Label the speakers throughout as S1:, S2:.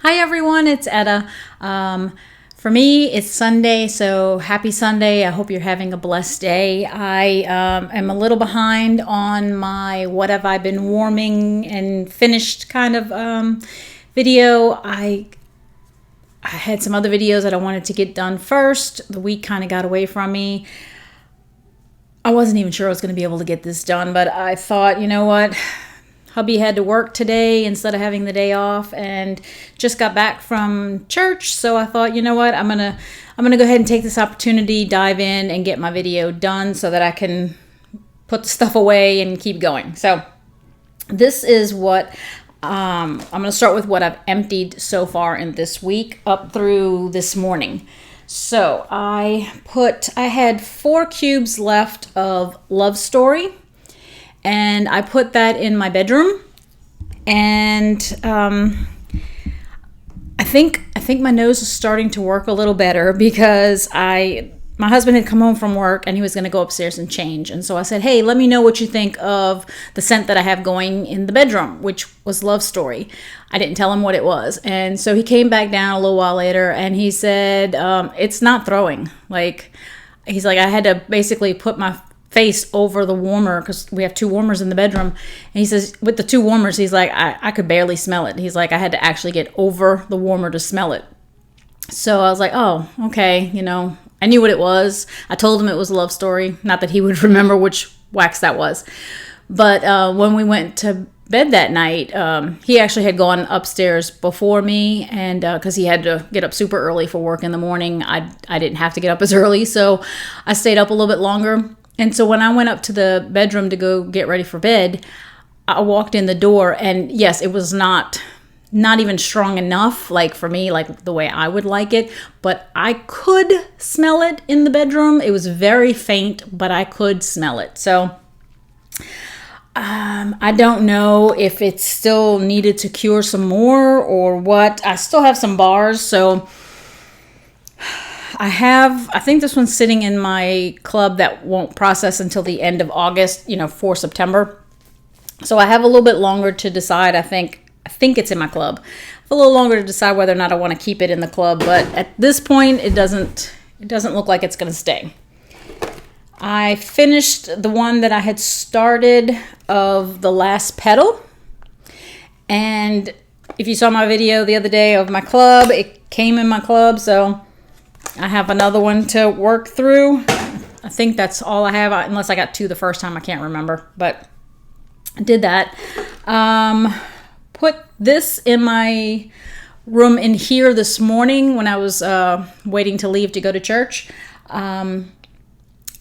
S1: Hi everyone, it's Etta. For me, it's Sunday, so happy Sunday. I hope you're having a blessed day. I am a little behind on my what have I been warming and finished kind of video. I had some other videos that I wanted to get done first. The week kind of got away from me. I wasn't even sure I was going to be able to get this done, but I thought, you know what? Hubby had to work today instead of having the day off and just got back from church. So I thought, you know what, I'm gonna go ahead and take this opportunity, dive in and get my video done so that I can put the stuff away and keep going. So this is what I'm gonna start with what I've emptied so far in this week up through this morning. So I had 4 cubes left of Love Story. And I put that in my bedroom, and I think my nose is starting to work a little better because my husband had come home from work and he was going to go upstairs and change, and so I said, hey, let me know what you think of the scent that I have going in the bedroom, which was Love Story. I didn't tell him what it was, and so he came back down a little while later and he said, it's not throwing. He's like, I had to basically put my face over the warmer because we have 2 warmers in the bedroom, and he says with the 2 warmers he's like, I could barely smell it. He's like, I had to actually get over the warmer to smell it. So I was like, oh, okay, I knew what it was. I told him it was a Love Story, not that he would remember which wax that was. But when we went to bed that night, he actually had gone upstairs before me, and because he had to get up super early for work in the morning, I didn't have to get up as early, so I stayed up a little bit longer. And so when I went up to the bedroom to go get ready for bed, I walked in the door, and yes, it was not even strong enough, for me, the way I would like it, but I could smell it in the bedroom. It was very faint, but I could smell it. So I don't know if it still needed to cure some more or what. I still have some bars, so I think this one's sitting in my club that won't process until the end of August, for September. So I have a little bit longer to decide. I think it's in my club. I have a little longer to decide whether or not I want to keep it in the club, but at this point it doesn't look like it's going to stay. I finished the one that I had started of The Last Petal. And if you saw my video the other day of my club, it came in my club, so I have another one to work through. I think that's all I have, unless I got 2 the first time. I can't remember, but I did that. Put this in my room in here this morning when I was waiting to leave to go to church. I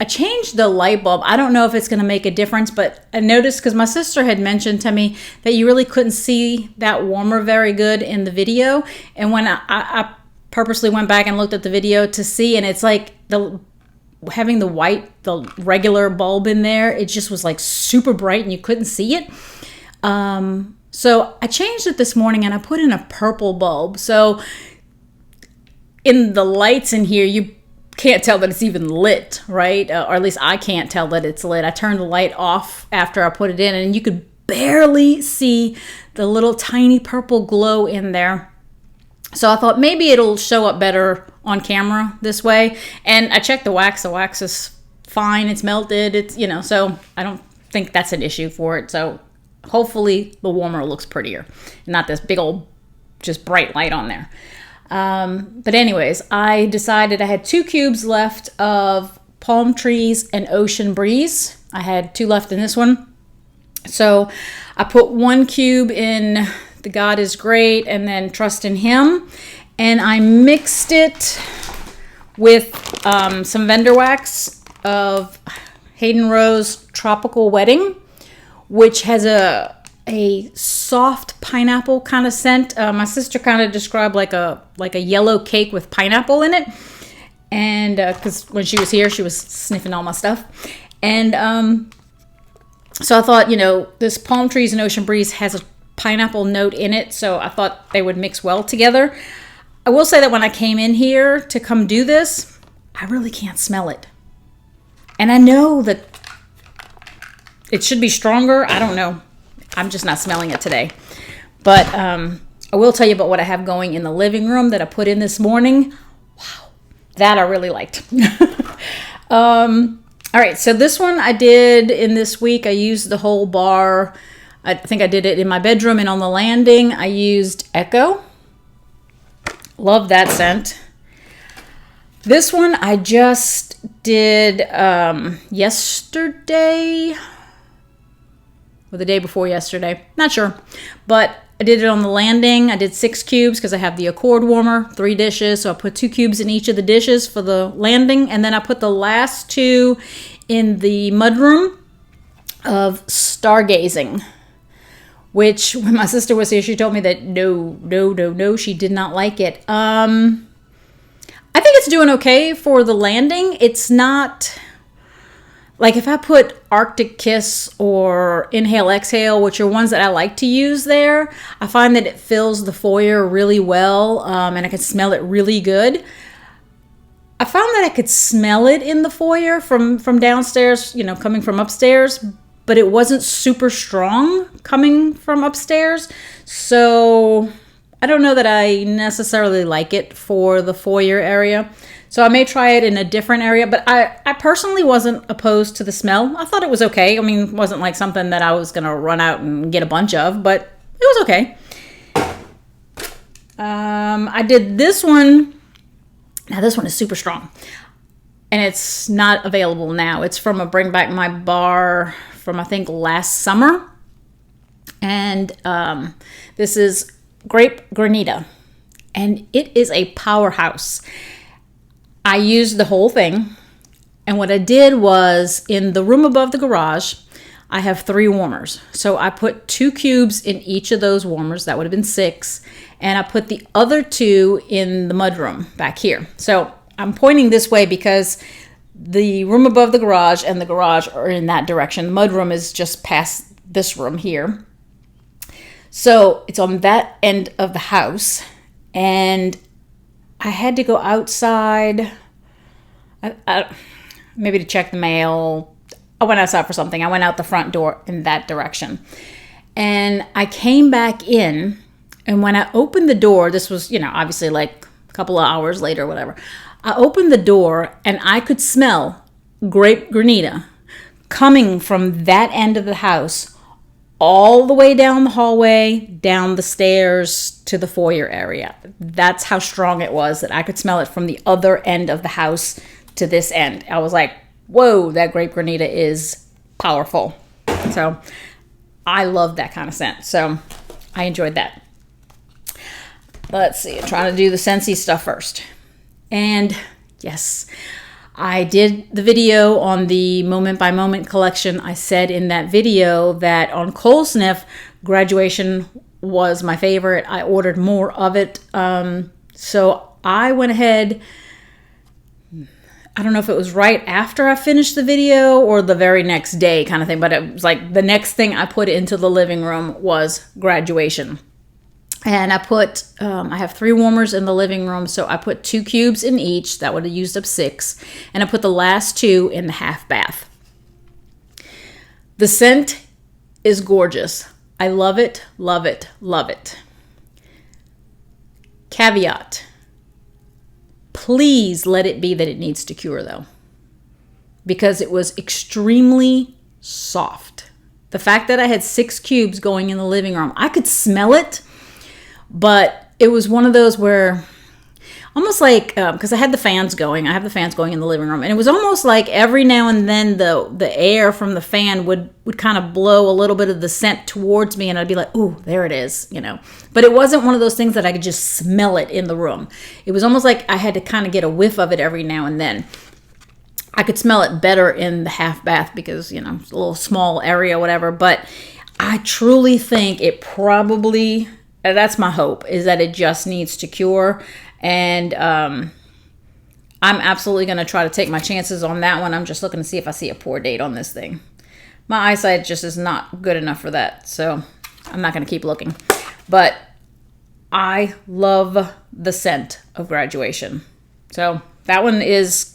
S1: changed the light bulb. I don't know if it's going to make a difference, but I noticed, because my sister had mentioned to me that you really couldn't see that warmer very good in the video. And when I purposely went back and looked at the video to see, and it's like having the regular bulb in there, it just was super bright and you couldn't see it. So I changed it this morning and I put in a purple bulb. So in the lights in here, you can't tell that it's even lit, right? Or at least I can't tell that it's lit. I turned the light off after I put it in, and you could barely see the little tiny purple glow in there. So I thought maybe it'll show up better on camera this way. And I checked the wax. The wax is fine. It's melted. It's, so I don't think that's an issue for it. So hopefully the warmer looks prettier, not this big old just bright light on there. But anyways, I decided I had 2 cubes left of Palm Trees and Ocean Breeze. I had 2 left in this one. So I put 1 cube in The God is Great and then Trust in Him. And I mixed it with some vendor wax of Hayden Rose Tropical Wedding, which has a soft pineapple kind of scent. My sister kind of described like a yellow cake with pineapple in it. And because when she was here, she was sniffing all my stuff. And so I thought, this Palm Trees and Ocean Breeze has a pineapple note in it, so I thought they would mix well together. I will say that when I came in here to come do this, I really can't smell it. And I know that it should be stronger. I don't know. I'm just not smelling it today. But I will tell you about what I have going in the living room that I put in this morning. Wow, that I really liked. All right, so this one I did in this week. I used the whole bar. I think I did it in my bedroom and on the landing. I used Echo. Love that scent. This one I just did yesterday or the day before yesterday. Not sure. But I did it on the landing. I did 6 cubes because I have the Accord warmer, 3 dishes. So I put 2 cubes in each of the dishes for the landing. And then I put the last 2 in the mudroom of Stargazing. Which, when my sister was here, she told me that no, she did not like it. I think it's doing okay for the landing. It's not... Like if I put Arctic Kiss or Inhale Exhale, which are ones that I like to use there, I find that it fills the foyer really well, and I can smell it really good. I found that I could smell it in the foyer from downstairs, you know, coming from upstairs, but it wasn't super strong coming from upstairs. So I don't know that I necessarily like it for the foyer area. So I may try it in a different area, but I personally wasn't opposed to the smell. I thought it was okay. I mean, it wasn't like something that I was going to run out and get a bunch of, but it was okay. I did this one. Now, this one is super strong, and it's not available now. It's from a Bring Back My Bar from, I think, last summer. And this is Grape Granita, and it is a powerhouse. I used the whole thing, and what I did was, in the room above the garage, I have 3 warmers. So I put 2 cubes in each of those warmers. That would have been 6. And I put the other 2 in the mudroom back here. So I'm pointing this way because the room above the garage and the garage are in that direction. The mudroom is just past this room here. So it's on that end of the house, and I had to go outside, maybe to check the mail. I went outside for something. I went out the front door in that direction. And I came back in, and when I opened the door, this was, you know, obviously like a couple of hours later or whatever. I opened the door, and I could smell Grape Granita coming from that end of the house all the way down the hallway, down the stairs to the foyer area. That's how strong it was, that I could smell it from the other end of the house to this end. I was like, whoa, that Grape Granita is powerful. So I love that kind of scent. So I enjoyed that. Let's see, I'm trying to do the Scentsy stuff first. And yes, I did the video on the Moment by Moment collection. I said in that video that on Cold Sniff, Graduation was my favorite. I ordered more of it. So I went ahead, I don't know if it was right after I finished the video or the very next day kind of thing, but it was like the next thing I put into the living room was Graduation. And I put, I have 3 warmers in the living room, so I put 2 cubes in each. That would have used up 6. And I put the last 2 in the half bath. The scent is gorgeous. I love it, love it, love it. Caveat. Please let it be that it needs to cure, though, because it was extremely soft. The fact that I had 6 cubes going in the living room, I could smell it. But it was one of those where, almost like, because I had the fans going. I have the fans going in the living room. And it was almost like every now and then the air from the fan would kind of blow a little bit of the scent towards me. And I'd be like, ooh, there it is, you know. But it wasn't one of those things that I could just smell it in the room. It was almost like I had to kind of get a whiff of it every now and then. I could smell it better in the half bath because, you know, it's a little small area, whatever. But I truly think it probably... That's my hope, is that it just needs to cure. And I'm absolutely going to try to take my chances on that one. I'm just looking to see if I see a pour date on this thing. My eyesight just is not good enough for that. So I'm not going to keep looking. But I love the scent of Graduation. So that one is...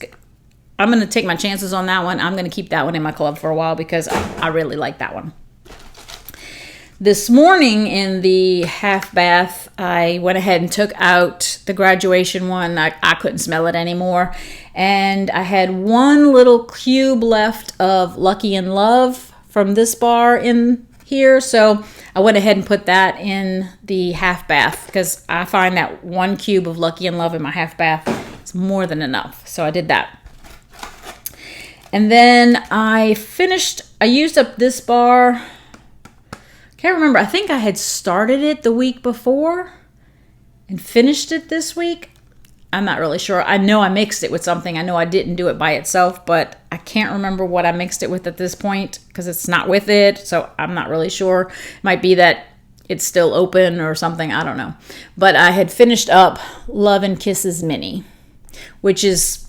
S1: I'm going to take my chances on that one. I'm going to keep that one in my club for a while because I really like that one. This morning in the half bath, I went ahead and took out the graduation one. I couldn't smell it anymore. And I had one little cube left of Lucky in Love from this bar in here. So I went ahead and put that in the half bath because I find that one cube of Lucky in Love in my half bath is more than enough. So I did that. And then I used up this bar. Can't remember. I think I had started it the week before and finished it this week. I'm not really sure. I know I mixed it with something. I know I didn't do it by itself, but I can't remember what I mixed it with at this point because it's not with it. So I'm not really sure. It might be that it's still open or something. I don't know. But I had finished up Love and Kisses Mini, which is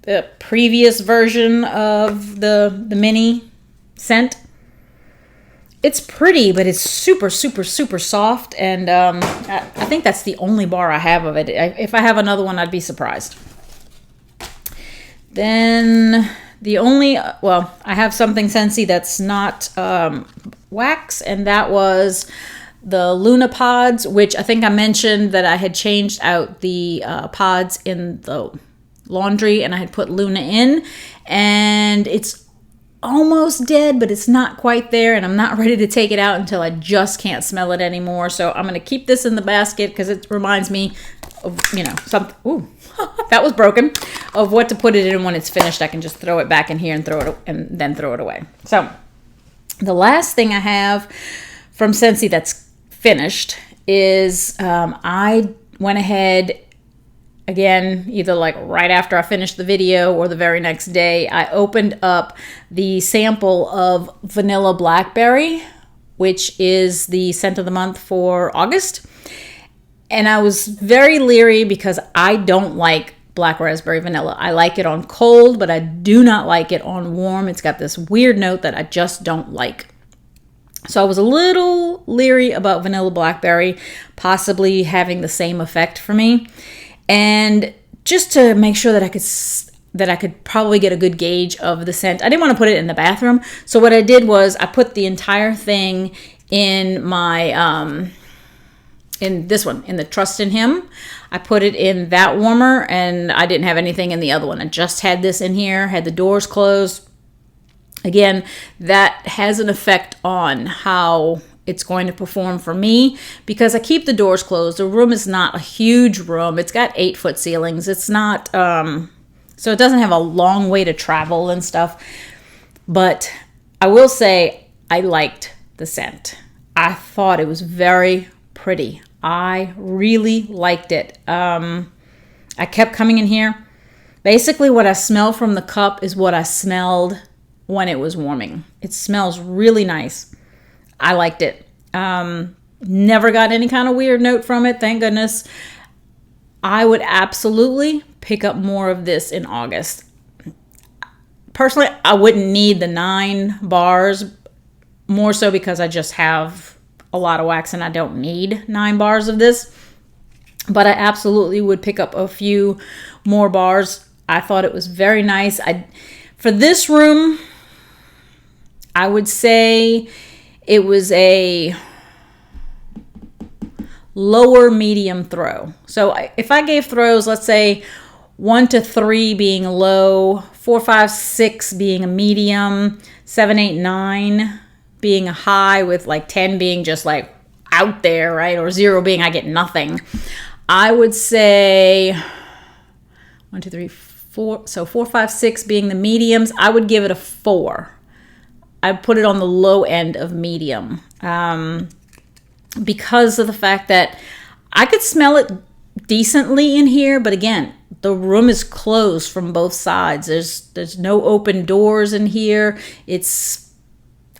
S1: the previous version of the mini scent. It's pretty, but it's super, super, super soft, and I think that's the only bar I have of it. If I have another one, I'd be surprised. Then I have something Scentsy that's not wax, and that was the Luna pods, which I think I mentioned that I had changed out the pods in the laundry, and I had put Luna in, and it's almost dead, but it's not quite there, and I'm not ready to take it out until I just can't smell it anymore. So I'm going to keep this in the basket because it reminds me of, something. Ooh, that was broken. Of what to put it in when it's finished. I can just throw it back in here and then throw it away. So the last thing I have from Scentsy that's finished is I went ahead. Again, either like right after I finished the video or the very next day, I opened up the sample of Vanilla Blackberry, which is the scent of the month for August. And I was very leery because I don't like black raspberry vanilla. I like it on cold, but I do not like it on warm. It's got this weird note that I just don't like. So I was a little leery about Vanilla Blackberry possibly having the same effect for me. And just to make sure that I could probably get a good gauge of the scent, I didn't want to put it in the bathroom. So what I did was I put the entire thing in my in this one, in the Trust in Him. I put it in that warmer, and I didn't have anything in the other one. I just had this in here, had the doors closed. Again, that has an effect on how it's going to perform for me because I keep the doors closed. The room is not a huge room. It's got 8-foot ceilings. It's not, so it doesn't have a long way to travel and stuff. But I will say I liked the scent. I thought it was very pretty. I really liked it. I kept coming in here. Basically, what I smell from the cup is what I smelled when it was warming. It smells really nice. I liked it. Never got any kind of weird note from it, thank goodness. I would absolutely pick up more of this in August. Personally, I wouldn't need the 9 bars, more so because I just have a lot of wax and I don't need 9 bars of this. But I absolutely would pick up a few more bars. I thought it was very nice. For this room, I would say it was a lower medium throw. So if I gave throws, let's say 1 to 3 being low, 4, 5, 6 being a medium, 7, 8, 9 being a high, with like 10 being just like out there, right? Or 0 being I get nothing. I would say 1, 2, 3, 4. So 4, 5, 6 being the mediums. I would give it a 4. I put it on the low end of medium because of the fact that I could smell it decently in here. But again, the room is closed from both sides. There's no open doors in here. It's,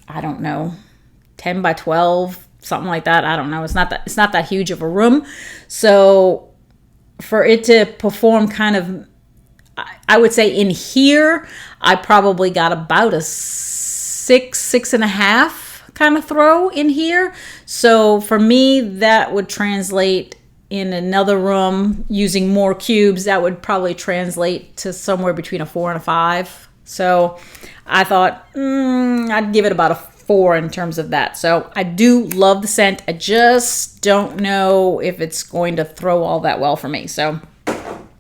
S1: I don't know, 10 by 12, something like that. I don't know. It's not that huge of a room. So for it to perform kind of, I would say in here, I probably got about a 6.5 kind of throw in here. So for me, that would translate in another room using more cubes. That would probably translate to somewhere between a 4 and a 5. So I thought I'd give it about a 4 in terms of that. So I do love the scent. I just don't know if it's going to throw all that well for me. So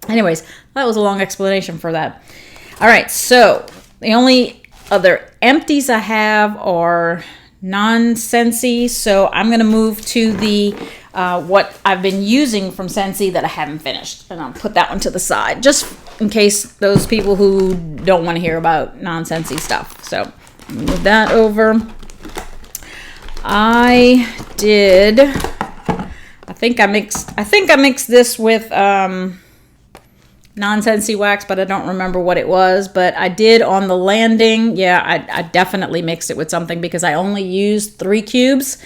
S1: anyways, that was a long explanation for that. All right, so the only other empties I have are non-Scentsy. So I'm going to move to the what I've been using from Scentsy that I haven't finished. And I'll put that one to the side, just in case those people who don't want to hear about non-Scentsy stuff. So move that over. I think I mixed this with non-Scentsy wax, but I don't remember what it was. But I did on the landing. Yeah, I definitely mixed it with something because I only used 3 cubes.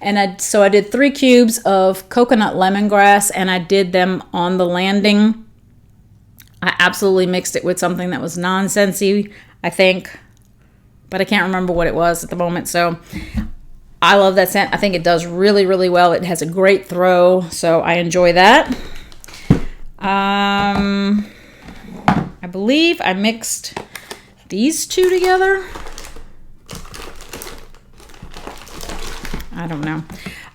S1: And so I did 3 cubes of coconut lemongrass, and I did them on the landing. I absolutely mixed it with something that was non-Scentsy, I think, but I can't remember what it was at the moment. So I love that scent. I think it does really, really well. It has a great throw, so I enjoy that. I believe I mixed these 2 together. I don't know.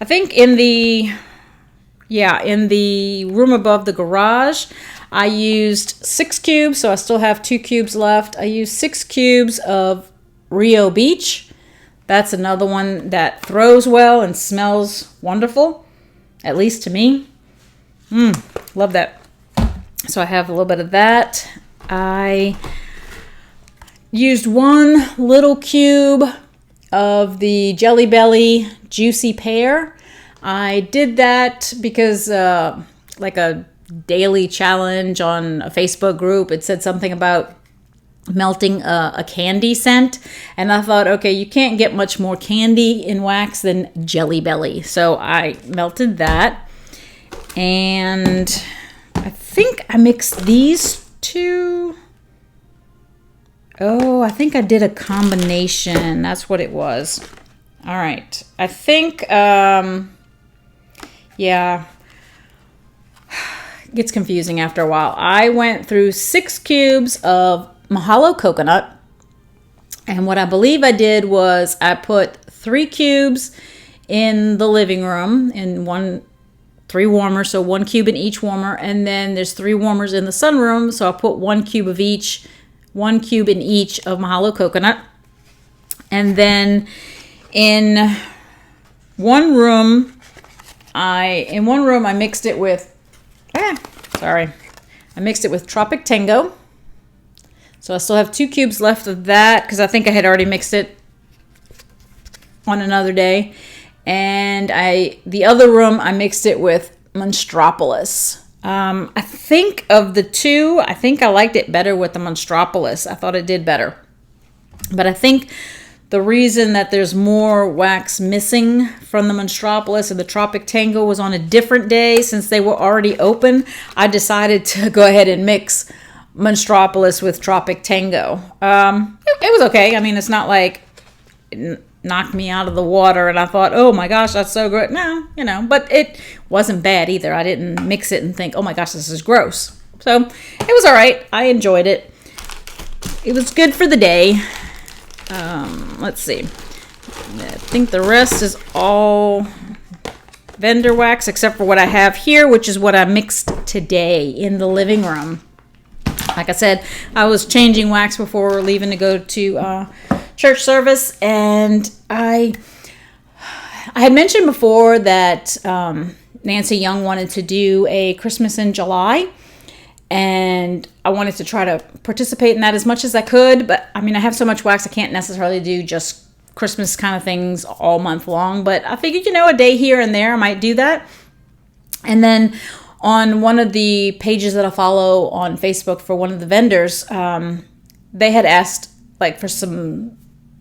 S1: I think in the room above the garage, I used 6 cubes, so I still have 2 cubes left. I used 6 cubes of Rio Beach. That's another one that throws well and smells wonderful, at least to me. Love that. So I have a little bit of that. I used 1 little cube of the Jelly Belly Juicy Pear. I did that because like a daily challenge on a Facebook group, it said something about melting a candy scent, and I thought, okay, you can't get much more candy in wax than Jelly Belly. So I melted that, and I think I mixed these 2. Oh, I think I did a combination. That's what it was. All right. I think, yeah, it gets confusing after a while. I went through 6 cubes of Mahalo coconut. And what I believe I did was I put 3 cubes in the living room in 3 warmers, so 1 cube in each warmer. And then there's 3 warmers in the sunroom, so I put 1 cube of each. 1 cube in each of Mahalo coconut. And then in one room I mixed it with I mixed it with Tropic Tango. So I still have 2 cubes left of that because I think I had already mixed it on another day. And the other room I mixed it with Monstropolis. I think of the 2, I think I liked it better with the Monstropolis. I thought it did better. But I think the reason that there's more wax missing from the Monstropolis and the Tropic Tango was on a different day since they were already open. I decided to go ahead and mix Monstropolis with Tropic Tango. It was okay. I mean, it's not like it knocked me out of the water and I thought, oh my gosh, that's so good. No, but it wasn't bad either. I didn't mix it and think, oh my gosh, this is gross. So it was all right. I enjoyed it. It was good for the day. Let's see. I think the rest is all vendor wax except for what I have here, which is what I mixed today in the living room. Like I said, I was changing wax before leaving to go to church service, and I had mentioned before that Nancy Young wanted to do a Christmas in July, and I wanted to try to participate in that as much as I could, but I mean, I have so much wax I can't necessarily do just Christmas kind of things all month long, but I figured, a day here and there I might do that. And then on one of the pages that I follow on Facebook for one of the vendors, they had asked for some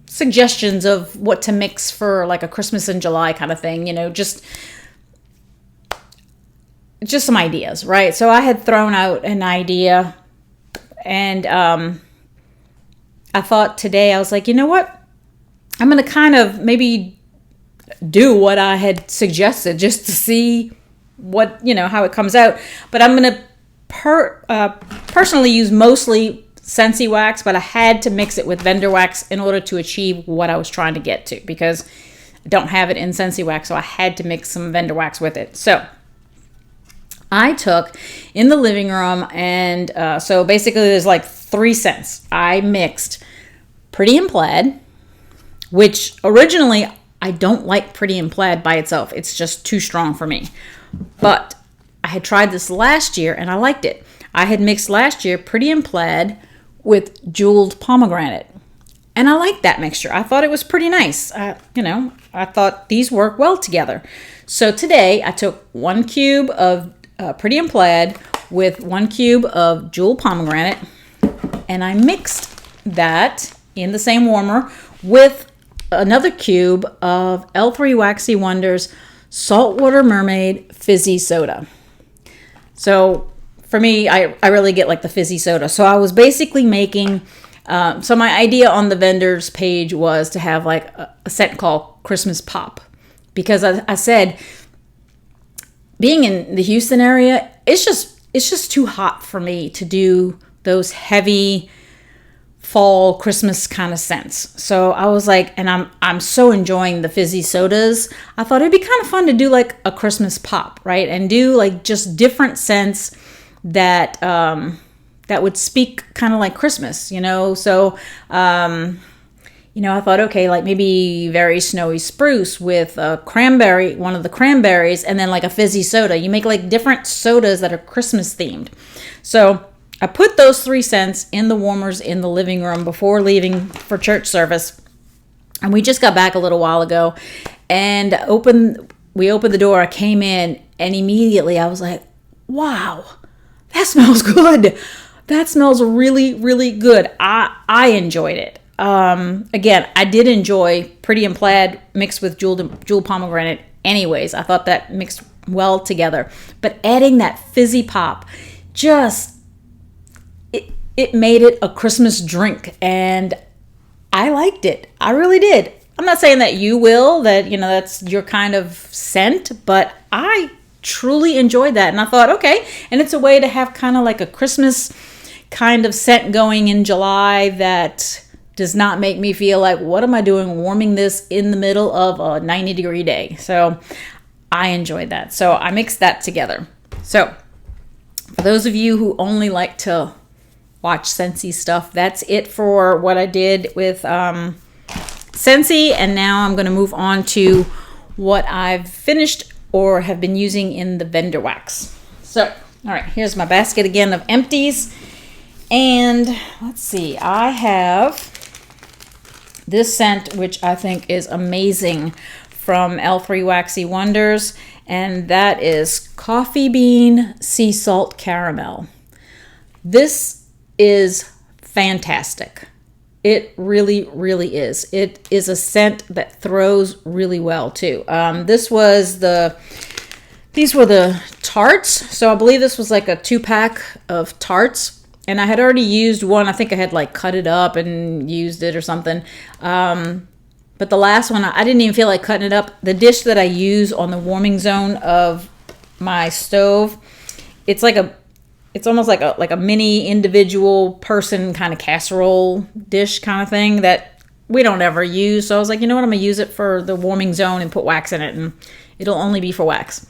S1: suggestions of what to mix for like a Christmas in July kind of thing, just some ideas, right? So I had thrown out an idea, and I thought today, I was like, you know what? I'm going to kind of maybe do what I had suggested just to see what, how it comes out. But I'm going to personally use mostly Scentsy wax, but I had to mix it with vendor wax in order to achieve what I was trying to get to, because I don't have it in Scentsy wax, so I had to mix some vendor wax with it. So I took in the living room, and so basically there's like 3 scents. I mixed Pretty in Plaid, which originally I don't like Pretty in Plaid by itself. It's just too strong for me. But I had tried this last year and I liked it. I had mixed last year Pretty in Plaid with Jeweled Pomegranate. And I liked that mixture. I thought it was pretty nice. I thought these work well together. So today I took 1 cube of Pretty in Plaid with 1 cube of Jeweled Pomegranate, and I mixed that in the same warmer with another cube of L3 Waxy Wonders Saltwater Mermaid Fizzy Soda. So for me, I really get like the fizzy soda. So I was basically making, so my idea on the vendor's page was to have like a scent called Christmas Pop. Because I said, being in the Houston area, it's just too hot for me to do those heavy fall Christmas kind of scents. So I was like, and I'm so enjoying the fizzy sodas. I thought it'd be kind of fun to do like a Christmas Pop, right? And do like just different scents that that would speak kind of like Christmas, So I thought, okay, like maybe very snowy spruce with a cranberry, one of the cranberries, and then like a fizzy soda. You make like different sodas that are Christmas themed. So I put those 3 scents in the warmers in the living room before leaving for church service. And we just got back a little while ago, and we opened the door. I came in, and immediately I was like, wow, that smells good. That smells really, really good. I enjoyed it. Again, I did enjoy Pretty in Plaid mixed with Jeweled Pomegranate anyways. I thought that mixed well together. But adding that fizzy pop, it made it a Christmas drink, and I liked it. I really did. I'm not saying that you will, that's your kind of scent, but I truly enjoyed that. And I thought, okay, and it's a way to have kind of like a Christmas kind of scent going in July that does not make me feel like, what am I doing warming this in the middle of a 90-degree day? So I enjoyed that. So I mixed that together. So for those of you who only like to watch Scentsy stuff, that's it for what I did with Scentsy. And now I'm going to move on to what I've finished or have been using in the vendor wax. So, all right, here's my basket again of empties. And let's see, I have this scent, which I think is amazing, from L3 Waxy Wonders, and that is Coffee Bean Sea Salt Caramel. This is fantastic. It really, really is. It is a scent that throws really well too. These were the tarts. So I believe this was like a 2-pack of tarts. And I had already used one. I think I had like cut it up and used it or something. But the last one, I didn't even feel like cutting it up. The dish that I use on the warming zone of my stove, it's almost like a mini individual person kind of casserole dish kind of thing that we don't ever use. So I was like, you know what? I'm going to use it for the warming zone and put wax in it, and it'll only be for wax.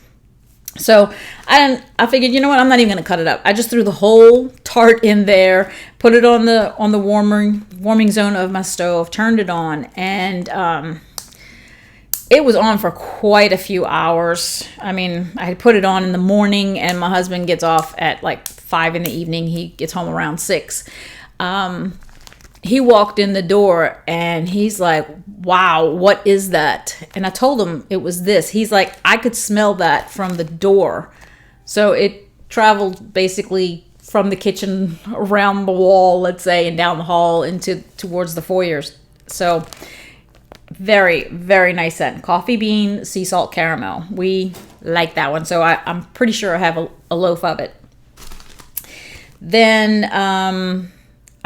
S1: So I figured, you know what, I'm not even going to cut it up. I just threw the whole tart in there, put it on the warming zone of my stove, turned it on, and it was on for quite a few hours. I mean, I had put it on in the morning, and my husband gets off at like 5 in the evening. He gets home around 6. He walked in the door and he's like, wow, what is that? And I told him it was this. He's like, I could smell that from the door. So it traveled basically from the kitchen around the wall, let's say, and down the hall towards the foyers. So very, very nice scent. Coffee Bean Sea Salt Caramel. We like that one. So I'm pretty sure I have a loaf of it. Then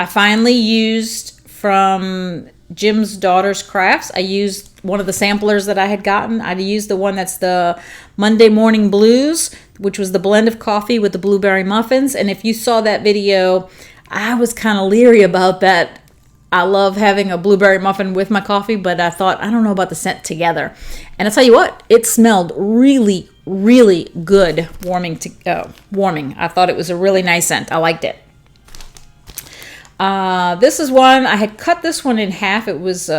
S1: I finally used from Jim's Daughter's Crafts. I used one of the samplers that I had gotten. I used the one that's the Monday Morning Blues, which was the blend of coffee with the blueberry muffins. And if you saw that video, I was kind of leery about that. I love having a blueberry muffin with my coffee, but I thought, I don't know about the scent together. And I'll tell you what, it smelled really, really good warming. I thought it was a really nice scent. I liked it. This is one, I had cut this one in half. It was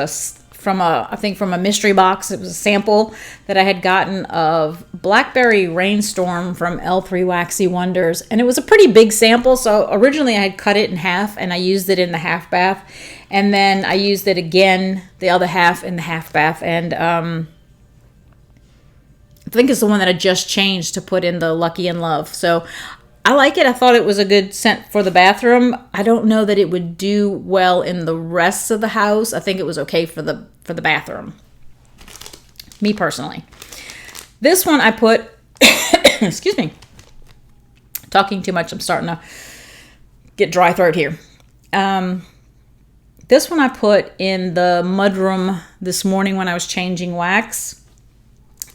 S1: from a mystery box. It was a sample that I had gotten of Blackberry Rainstorm from L3 Waxy Wonders. And it was a pretty big sample. So originally I had cut it in half and I used it in the half bath. And then I used it again, the other half in the half bath. And I think it's the one that I just changed to put in the Lucky in Love. So I like it. I thought it was a good scent for the bathroom. I don't know that it would do well in the rest of the house. I think it was okay for the bathroom. Me personally. This one I put, excuse me, talking too much. I'm starting to get dry throat here. This one I put in the mudroom this morning when I was changing wax.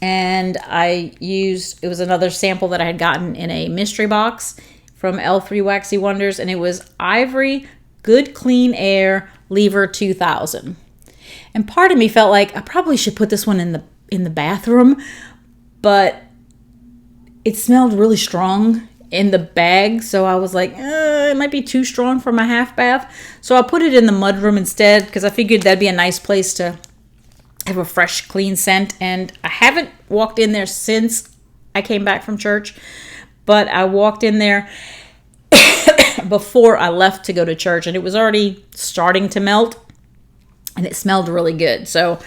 S1: And it was another sample that I had gotten in a mystery box from L3 Waxy Wonders. And it was Ivory Good Clean Air Lever 2000. And part of me felt like I probably should put this one in the bathroom. But it smelled really strong in the bag. So I was like, it might be too strong for my half bath. So I put it in the mudroom instead because I figured that'd be a nice place to have a fresh, clean scent. And I haven't walked in there since I came back from church, but I walked in there before I left to go to church, and it was already starting to melt, and it smelled really good. So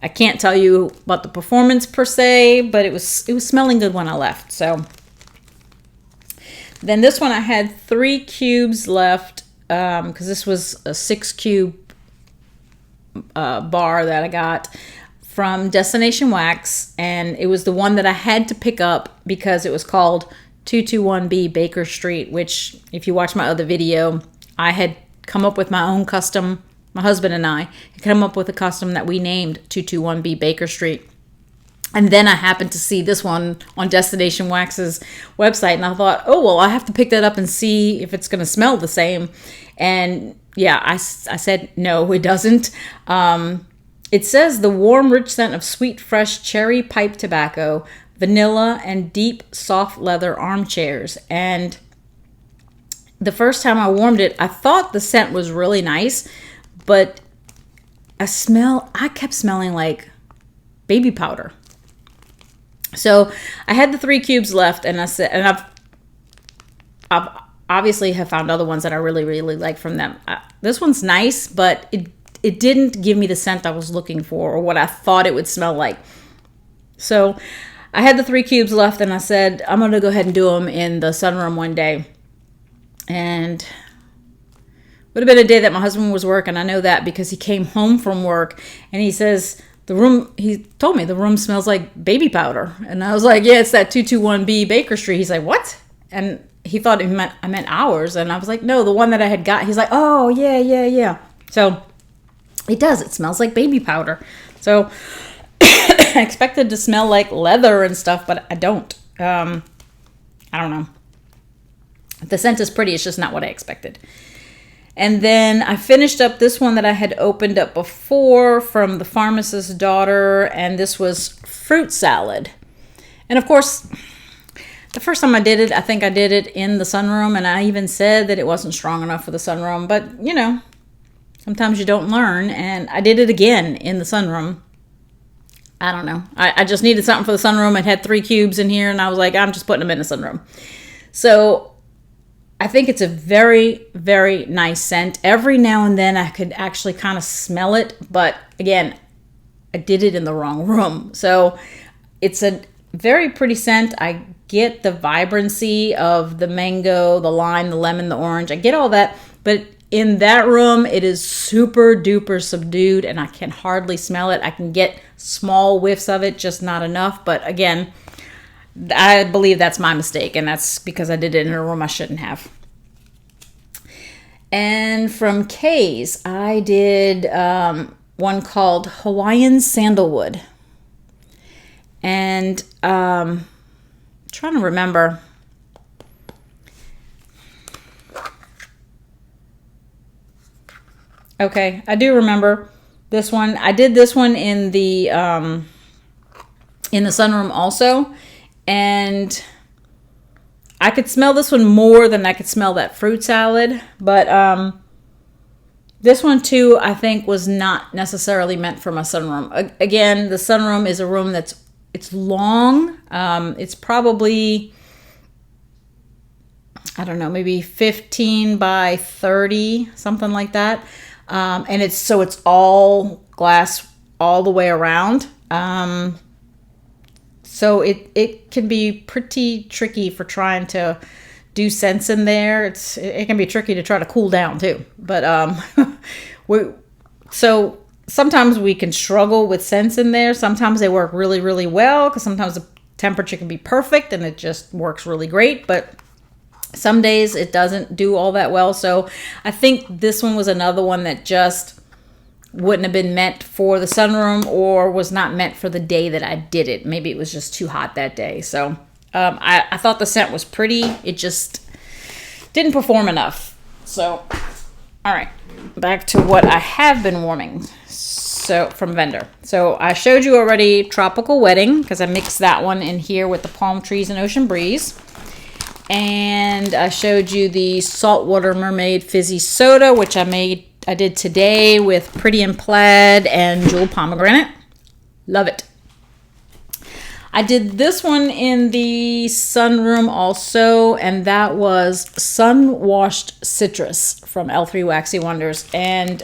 S1: I can't tell you about the performance per se, but it was smelling good when I left. So then this one I had 3 cubes left because this was a 6 cube bar that I got from Destination Wax, and it was the one that I had to pick up because it was called 221B Baker Street, which if you watch my other video, I had come up with my own custom. My husband and I had come up with a custom that we named 221B Baker Street. And then I happened to see this one on Destination Wax's website, and I thought, oh, well, I have to pick that up and see if it's going to smell the same. And yeah, I said, no, it doesn't. It says the warm, rich scent of sweet, fresh cherry pipe tobacco, vanilla, and deep, soft leather armchairs. And the first time I warmed it, I thought the scent was really nice, but I kept smelling like baby powder. So I had the 3 cubes left, and I said, and I've obviously have found other ones that I really, really like from them. This one's nice, but it didn't give me the scent I was looking for or what I thought it would smell like. So I had the 3 cubes left, and I said, I'm going to go ahead and do them in the sunroom one day. And it would have been a day that my husband was working. I know that because he came home from work, and he says, he told me the room smells like baby powder. And I was like, yeah, it's that 221B Baker Street. He's like, what? And he thought I meant ours. And I was like, no, the one that I had got. He's like, oh, yeah. So it does. It smells like baby powder. So I expected to smell like leather and stuff, but I don't. I don't know. The scent is pretty. It's just not what I expected. And then I finished up this one that I had opened up before from The Pharmacist's Daughter, and this was fruit salad. And of course, the first time I did it, I think I did it in the sunroom, and I even said that it wasn't strong enough for the sunroom. But, sometimes you don't learn, and I did it again in the sunroom. I don't know. I just needed something for the sunroom. It had 3 cubes in here, and I was like, I'm just putting them in the sunroom. So I think it's a very, very nice scent. Every now and then I could actually kind of smell it, but again, I did it in the wrong room. So it's a very pretty scent. I get the vibrancy of the mango, the lime, the lemon, the orange. I get all that, but in that room, it is super duper subdued, and I can hardly smell it. I can get small whiffs of it, just not enough. But again, I believe that's my mistake, and that's because I did it in a room I shouldn't have. And from Kay's, I did one called Hawaiian Sandalwood. And I'm trying to remember. Okay, I do remember this one. I did this one in the sunroom also, and I could smell this one more than I could smell that fruit salad. But this one too, I think, was not necessarily meant for my sunroom. Again, the sunroom is a room it's long. It's probably, I don't know, maybe 15 by 30, something like that. And it's all glass all the way around. So it can be pretty tricky for trying to do scents in there. It can be tricky to try to cool down too. But so sometimes we can struggle with scents in there. Sometimes they work really, really well because sometimes the temperature can be perfect and it just works really great. But some days it doesn't do all that well. So I think this one was another one that just wouldn't have been meant for the sunroom, or was not meant for the day that I did it. Maybe it was just too hot that day. So I thought the scent was pretty. It just didn't perform enough. So, all right, back to what I have been warming. So from Vendor. So I showed you already Tropical Wedding, because I mixed that one in here with the Palm Trees and Ocean Breeze. And I showed you the Saltwater Mermaid Fizzy Soda, which I did today with Pretty in Plaid and Jewel Pomegranate. Love it. I did this one in the sunroom also, and that was Sun Washed Citrus from L3 Waxy Wonders. And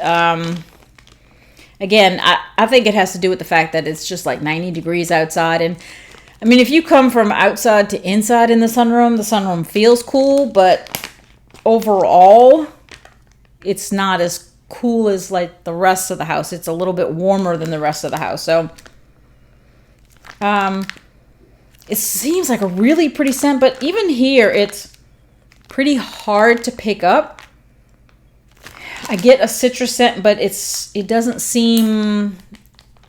S1: again, I think it has to do with the fact that it's just like 90 degrees outside. And I mean, if you come from outside to inside in the sunroom feels cool, but overall, it's not as cool as like the rest of the house. It's a little bit warmer than the rest of the house. So, it seems like a really pretty scent, but even here, it's pretty hard to pick up. I get a citrus scent, but it doesn't seem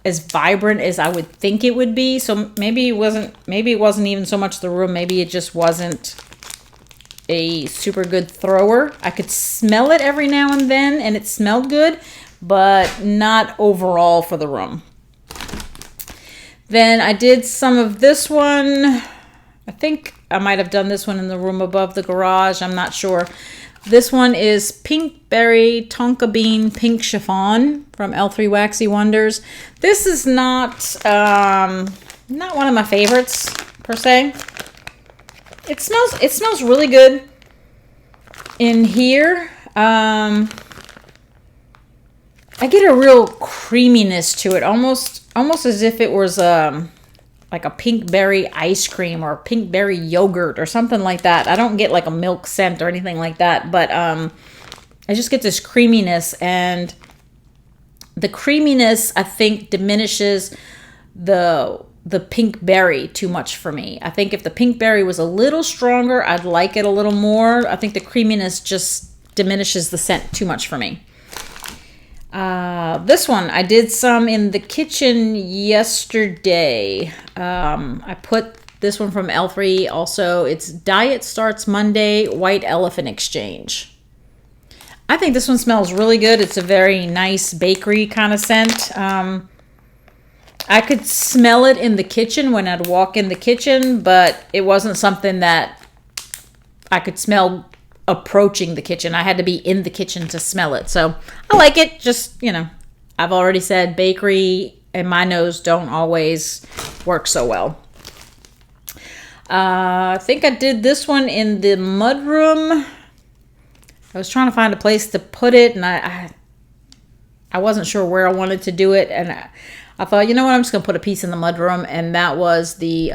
S1: as vibrant as I would think it would be. So maybe it wasn't even so much the room. Maybe it just wasn't a super good thrower. I could smell it every now and then, and it smelled good, but not overall for the room. Then I did some of this one. I think I might have done this one in the room above the garage. I'm not sure. This one is Pink Berry Tonka Bean Pink Chiffon from L3 Waxy Wonders. This is not one of my favorites per se. It smells really good in here. I get a real creaminess to it, almost as if it was like a pink berry ice cream or pink berry yogurt or something like that. I don't get like a milk scent or anything like that, but I just get this creaminess, and the creaminess I think diminishes the pink berry too much for me. I think if the pink berry was a little stronger, I'd like it a little more. I think the creaminess just diminishes the scent too much for me. This one, I did some in the kitchen yesterday. I put this one from L3 also. It's Diet Starts Monday White Elephant Exchange. I think this one smells really good. It's a very nice bakery kind of scent. I could smell it in the kitchen when I'd walk in the kitchen, but it wasn't something that I could smell approaching the kitchen. I had to be in the kitchen to smell it. So I like it. Just, I've already said bakery and my nose don't always work so well. I think I did this one in the mudroom. I was trying to find a place to put it, and I wasn't sure where I wanted to do it, and I thought, you know what, I'm just going to put a piece in the mudroom, and that was the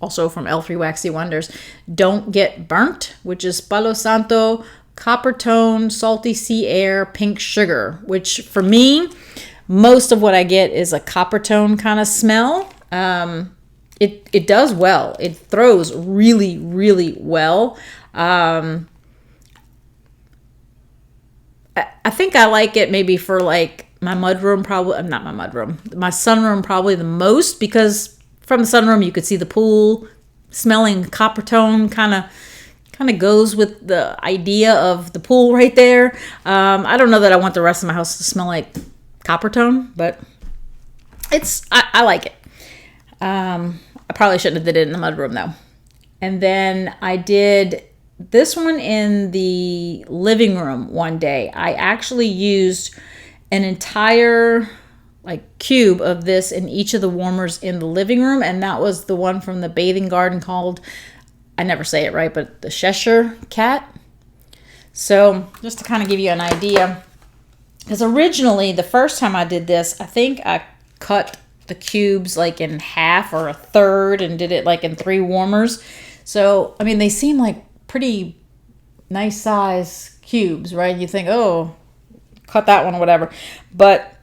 S1: also from L3 Waxy Wonders, Don't Get Burnt, which is Palo Santo Copper Tone Salty Sea Air Pink Sugar, which for me, most of what I get is a copper tone kind of smell. It does well. It throws really, really well. I think I like it maybe for like my mudroom, probably not my mudroom, my sunroom probably the most, because from the sunroom you could see the pool. Smelling copper tone kind of kind of goes with the idea of the pool right there. I don't know that I want the rest of my house to smell like Coppertone, but I like it. I probably shouldn't have did it in the mudroom though. And then I did this one in the living room one day. I actually used an entire like cube of this in each of the warmers in the living room, and that was the one from the bathing garden called, I never say it right, but the Cheshire Cat. So just to kind of give you an idea, because originally the first time I did this, I think I cut the cubes like in half or a third and did it like in 3 warmers. So I mean, they seem like pretty nice size cubes, right? You think, oh, cut that one or whatever, but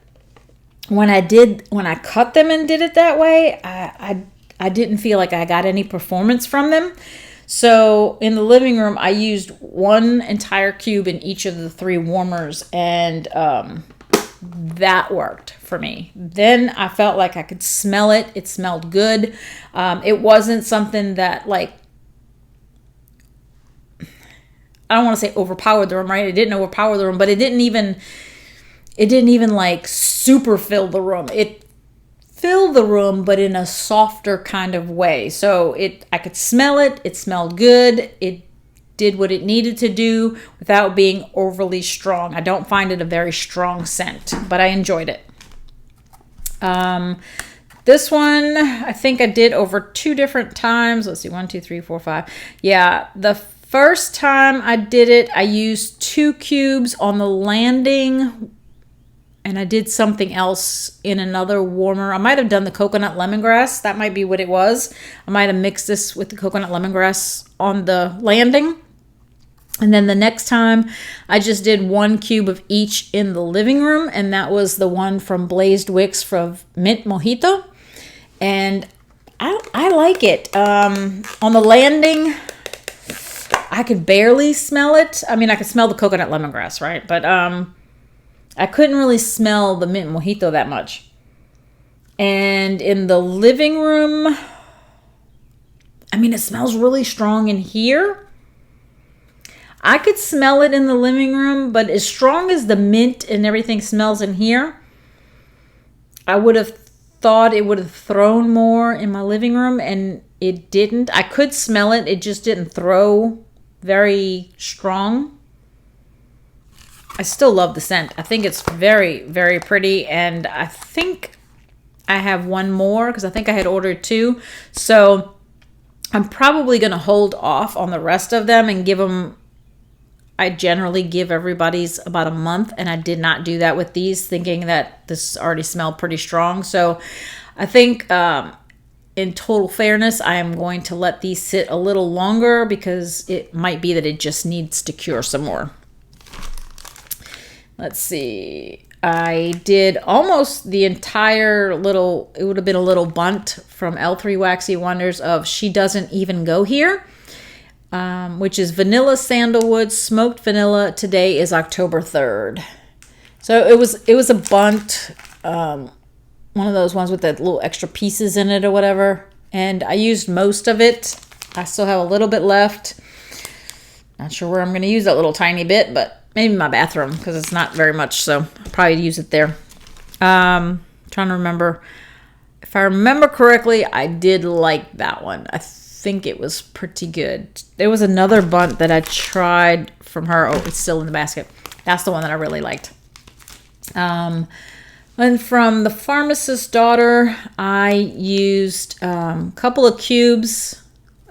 S1: when I cut them and did it that way, I didn't feel like I got any performance from them. So in the living room, I used one entire cube in each of the 3 warmers, and that worked for me. Then I felt like I could smell it. It smelled good. It wasn't something that like, I don't want to say overpowered the room, right? It didn't overpower the room, but it didn't even like super fill the room. It filled the room, but in a softer kind of way. So I could smell it. It smelled good. It did what it needed to do without being overly strong. I don't find it a very strong scent, but I enjoyed it. This one, I think I did over 2 different times. Let's see, 1, 2, 3, 4, 5. Yeah, the first time I did it, I used 2 cubes on the landing, and I did something else in another warmer. I might have done the coconut lemongrass. That might be what it was. I might have mixed this with the coconut lemongrass on the landing. And then the next time, I just did 1 cube of each in the living room, and that was the one from Blazed Wicks from Mint Mojito. And I like it. On the landing, I could barely smell it. I mean, I could smell the coconut lemongrass, right? But I couldn't really smell the mint mojito that much. And in the living room, I mean, it smells really strong in here. I could smell it in the living room, but as strong as the mint and everything smells in here, I would have thought it would have thrown more in my living room, and it didn't. I could smell it. It just didn't throw very strong. I still love the scent. I think it's very, very pretty. And I think I have one more because I think I had ordered 2. So I'm probably going to hold off on the rest of them and give them, I generally give everybody's about a month. And I did not do that with these, thinking that this already smelled pretty strong. So I think in total fairness, I am going to let these sit a little longer because it might be that it just needs to cure some more. Let's see. I did almost the entire little, it would have been a little bunt from L3 Waxy Wonders of She Doesn't Even Go Here, which is vanilla sandalwood, smoked vanilla. Today is October 3rd. So it was a bunt, one of those ones with the little extra pieces in it or whatever. And I used most of it. I still have a little bit left. Not sure where I'm going to use that little tiny bit, but maybe my bathroom because it's not very much, so I'll probably use it there. Trying to remember. If I remember correctly, I did like that one. I think it was pretty good. There was another bunt that I tried from her. Oh, it's still in the basket. That's the one that I really liked. And from the Pharmacist's Daughter, I used a couple of cubes.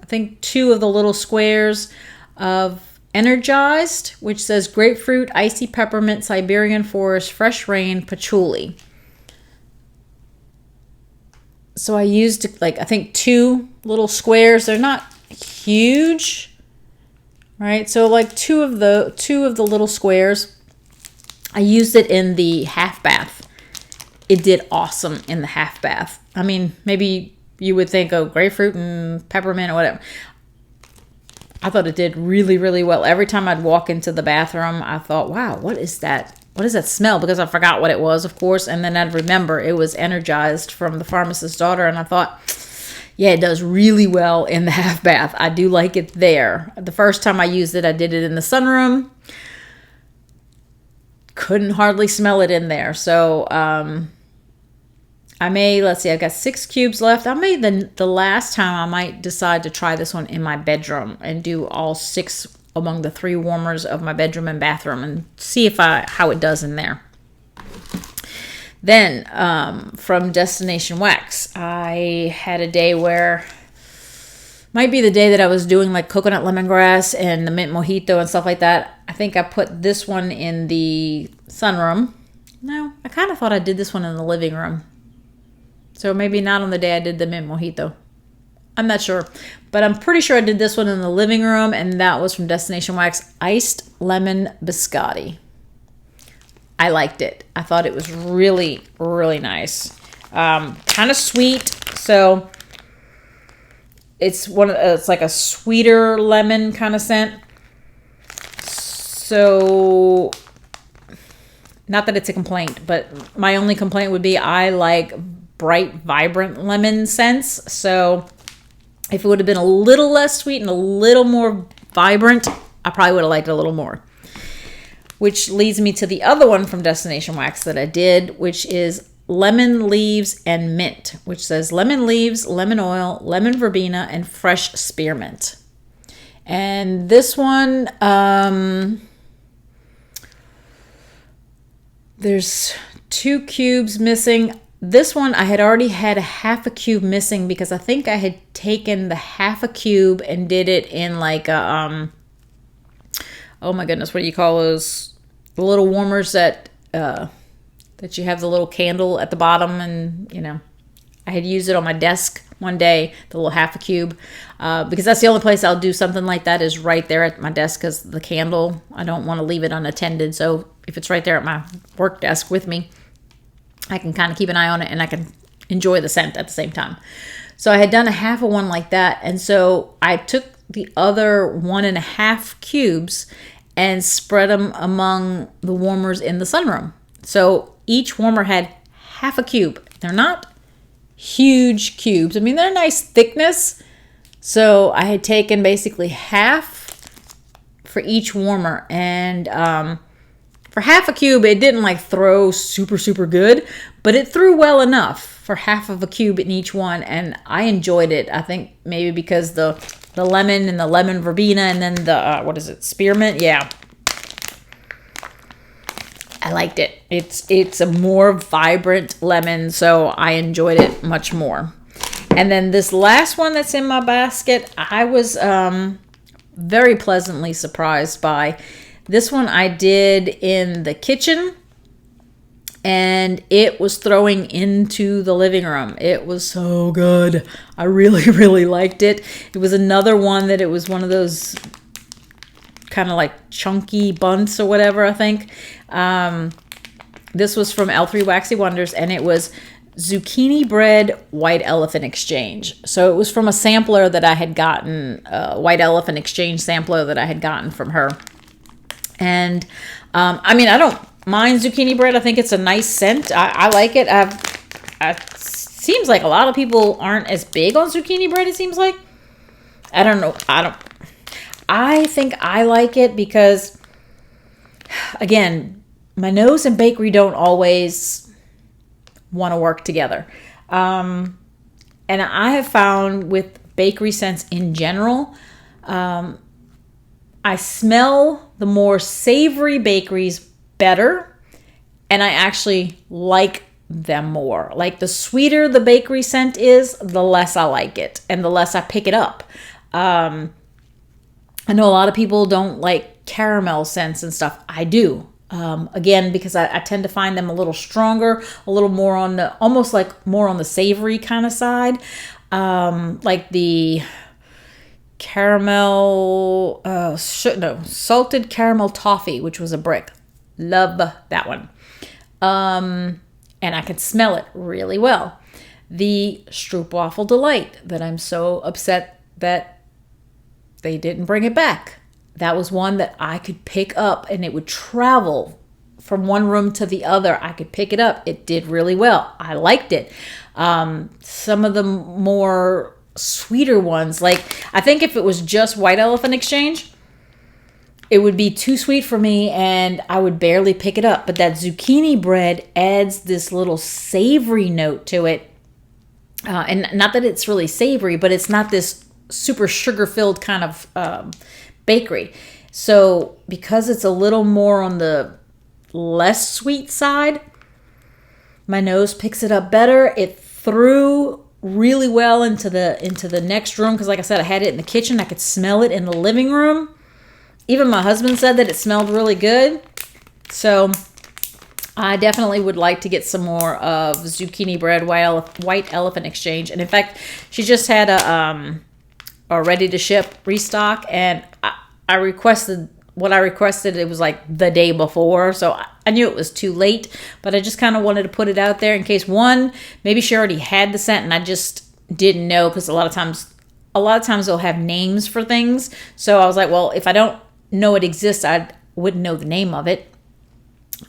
S1: I think 2 of the little squares of Energized, which says grapefruit, icy peppermint, Siberian forest, fresh rain, patchouli. So I used like, I think 2 little squares. They're not huge, right? So like 2 of the little squares. I used it in the half bath. It did awesome in the half bath. I mean, maybe you would think, oh, grapefruit and peppermint or whatever. I thought it did really, really well. Every time I'd walk into the bathroom, I thought, wow, what is that? What does that smell? Because I forgot what it was, of course. And then I'd remember it was Energized from the Pharmacist's Daughter. And I thought, Yeah, it does really well in the half bath. I do like it there. The first time I used it, I did it in the sunroom. Couldn't hardly smell it in there. So let's see, I've got 6 cubes left. I may, the last time I might decide to try this one in my bedroom and do all 6 among the 3 warmers of my bedroom and bathroom and see how it does in there. Then from Destination Wax, I had a day where, might be the day that I was doing like coconut lemongrass and the mint mojito and stuff like that. I think I put this one in the sunroom. No, I kind of thought I did this one in the living room. So maybe not on the day I did the mint mojito. I'm not sure. But I'm pretty sure I did this one in the living room, and that was from Destination Wax, Iced Lemon Biscotti. I liked it. I thought it was really, really nice. Kind of sweet. So it's like a sweeter lemon kind of scent. So not that it's a complaint, but my only complaint would be I like bright, vibrant lemon scents. So if it would have been a little less sweet and a little more vibrant, I probably would have liked it a little more. Which leads me to the other one from Destination Wax that I did, which is Lemon Leaves and Mint, which says lemon leaves, lemon oil, lemon verbena, and fresh spearmint. And this one, there's 2 cubes missing. This one, I had already had a half a cube missing because I think I had taken the half a cube and did it in like a, oh my goodness, what do you call those? The little warmers that you have the little candle at the bottom, and I had used it on my desk one day, the little half a cube, because that's the only place I'll do something like that is right there at my desk, because the candle, I don't want to leave it unattended. So if it's right there at my work desk with me, I can kind of keep an eye on it and I can enjoy the scent at the same time. So I had done a half of one like that, and so I took the other 1.5 cubes and spread them among the warmers in the sunroom. So each warmer had half a cube. They're not huge cubes. I mean, they're a nice thickness. So I had taken basically half for each warmer. And for half a cube, it didn't like throw super, super good, but it threw well enough for half of a cube in each one. And I enjoyed it. I think maybe because the lemon and the lemon verbena and then the, spearmint. Yeah. I liked it. It's a more vibrant lemon, so I enjoyed it much more. And then this last one that's in my basket, I was very pleasantly surprised by. This one I did in the kitchen, and it was throwing into the living room. It was so good. I really, really liked it. It was another one that it was one of those kind of like chunky bunts or whatever, I think. This was from L3 Waxy Wonders, and it was Zucchini Bread White Elephant Exchange. So it was from a sampler that I had gotten, White Elephant Exchange sampler that I had gotten from her. And I mean, I don't mind zucchini bread. I think it's a nice scent. I like it. Seems like a lot of people aren't as big on zucchini bread, it seems like. I don't know. I think I like it because, again, my nose and bakery don't always want to work together. And I have found with bakery scents in general, I smell the more savory bakeries better, and I actually like them more. Like the sweeter the bakery scent is, the less I like it and the less I pick it up. I know a lot of people don't like caramel scents and stuff. I do. Again, because I tend to find them a little stronger, a little more on the, almost like more on the savory kind of side. Like the caramel, salted caramel toffee, which was a brick. Love that one. And I can smell it really well. The Stroopwafel Delight that I'm so upset that they didn't bring it back. That was one that I could pick up and it would travel from one room to the other. I could pick it up. It did really well. I liked it. Some of the more sweeter ones. Like, I think if it was just White Elephant Exchange, it would be too sweet for me and I would barely pick it up. But that zucchini bread adds this little savory note to it. And not that it's really savory, but it's not this super sugar-filled kind of bakery. So because it's a little more on the less sweet side, my nose picks it up better. It threw really well into the next room because, like I said, I had it in the kitchen. I could smell it in the living room. Even my husband said that it smelled really good. So I definitely would like to get some more of zucchini bread White Elephant Exchange. And in fact, she just had a ready to ship restock, and I requested what I requested. It was like the day before, so I knew it was too late, but I just kind of wanted to put it out there in case, one, maybe she already had the scent and I just didn't know, because a lot of times they'll have names for things. So I was like, well, if I don't know it exists, I wouldn't know the name of it.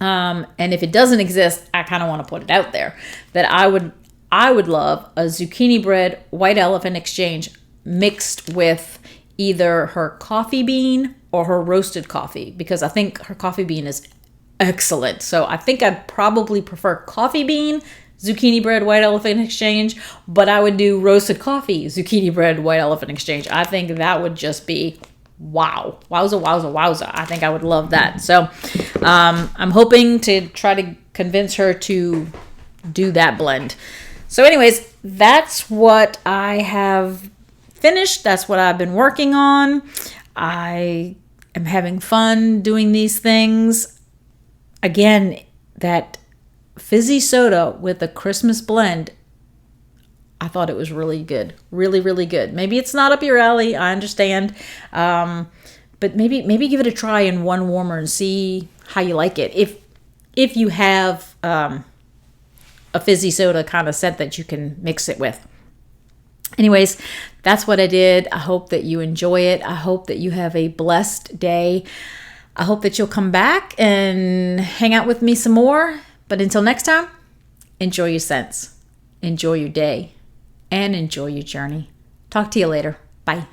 S1: And if it doesn't exist, I kind of want to put it out there that I would love a zucchini bread White Elephant Exchange mixed with either her coffee bean or her roasted coffee, because I think her coffee bean is excellent. So I think I'd probably prefer coffee bean zucchini bread White Elephant Exchange, but I would do roasted coffee zucchini bread White Elephant Exchange. I think that would just be wow. Wowza. I think I would love that. So I'm hoping to try to convince her to do that blend. So anyways, that's what I have finished. That's what I've been working on. I am having fun doing these things. Again, that fizzy soda with a Christmas blend, I thought it was really good. Really, really good. Maybe it's not up your alley. I understand. But maybe give it a try in one warmer and see how you like it. If you have a fizzy soda kind of scent that you can mix it with. Anyways, that's what I did. I hope that you enjoy it. I hope that you have a blessed day. I hope that you'll come back and hang out with me some more. But until next time, enjoy your scents, enjoy your day, and enjoy your journey. Talk to you later. Bye.